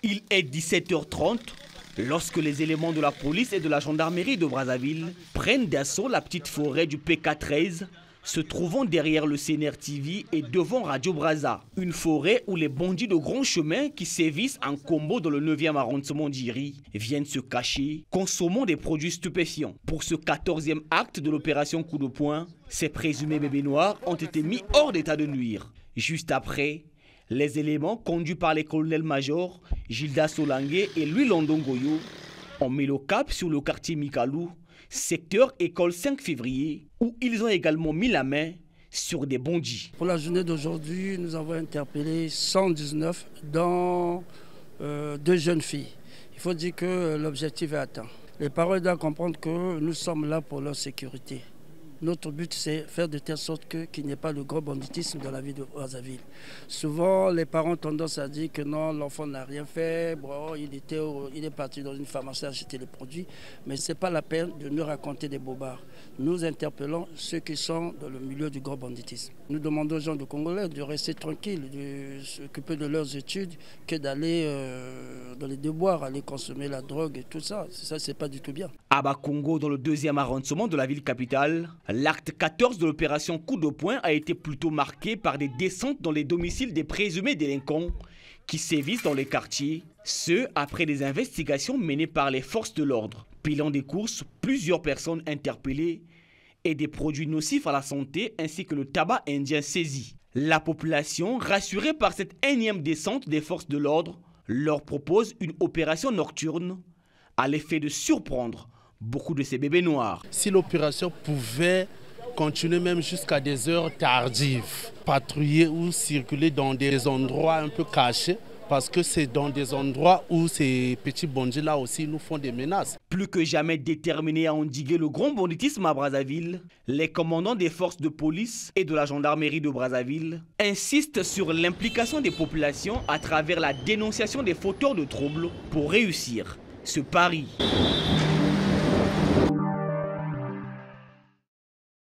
Il est 17h30 lorsque les éléments de la police et de la gendarmerie de Brazzaville prennent d'assaut la petite forêt du PK13, se trouvant derrière le CNR TV et devant Radio Brazza. Une forêt où les bandits de grands chemins qui sévissent en combo dans le 9e arrondissement d'Iri viennent se cacher, consommant des produits stupéfiants. Pour ce 14e acte de l'opération Coup de poing, ces présumés bébés noirs ont été mis hors d'état de nuire. Juste après, les éléments conduits par les colonels-majors Gilda Solange et Louis Londongoyo ont mis le cap sur le quartier Mikalou, secteur école 5 février, où ils ont également mis la main sur des bandits. Pour la journée d'aujourd'hui, nous avons interpellé 119 dont 2 jeunes filles. Il faut dire que l'objectif est atteint. Les parents doivent comprendre que nous sommes là pour leur sécurité. Notre but, c'est faire de telle sorte qu'il n'y ait pas de gros banditisme dans la ville de Brazzaville. Souvent, les parents ont tendance à dire que non, l'enfant n'a rien fait, bon, il est parti dans une pharmacie acheter les produits, mais ce n'est pas la peine de nous raconter des bobards. Nous interpellons ceux qui sont dans le milieu du gros banditisme. Nous demandons aux gens de Congolais de rester tranquilles, de s'occuper de leurs études, que d'aller dans les déboires, aller consommer la drogue et tout ça. Ça, c'est pas du tout bien. À Bakongo, dans le 2e arrondissement de la ville capitale, l'acte 14 de l'opération Coup de poing a été plutôt marqué par des descentes dans les domiciles des présumés délinquants qui sévissent dans les quartiers, ce après des investigations menées par les forces de l'ordre. Bilan des courses, plusieurs personnes interpellées et des produits nocifs à la santé ainsi que le tabac indien saisi. La population, rassurée par cette énième descente des forces de l'ordre, leur propose une opération nocturne à l'effet de surprendre beaucoup de ces bébés noirs. Si l'opération pouvait continuer même jusqu'à des heures tardives, patrouiller ou circuler dans des endroits un peu cachés, parce que c'est dans des endroits où ces petits bandits-là aussi nous font des menaces. Plus que jamais déterminés à endiguer le grand banditisme à Brazzaville, les commandants des forces de police et de la gendarmerie de Brazzaville insistent sur l'implication des populations à travers la dénonciation des fauteurs de troubles pour réussir ce pari.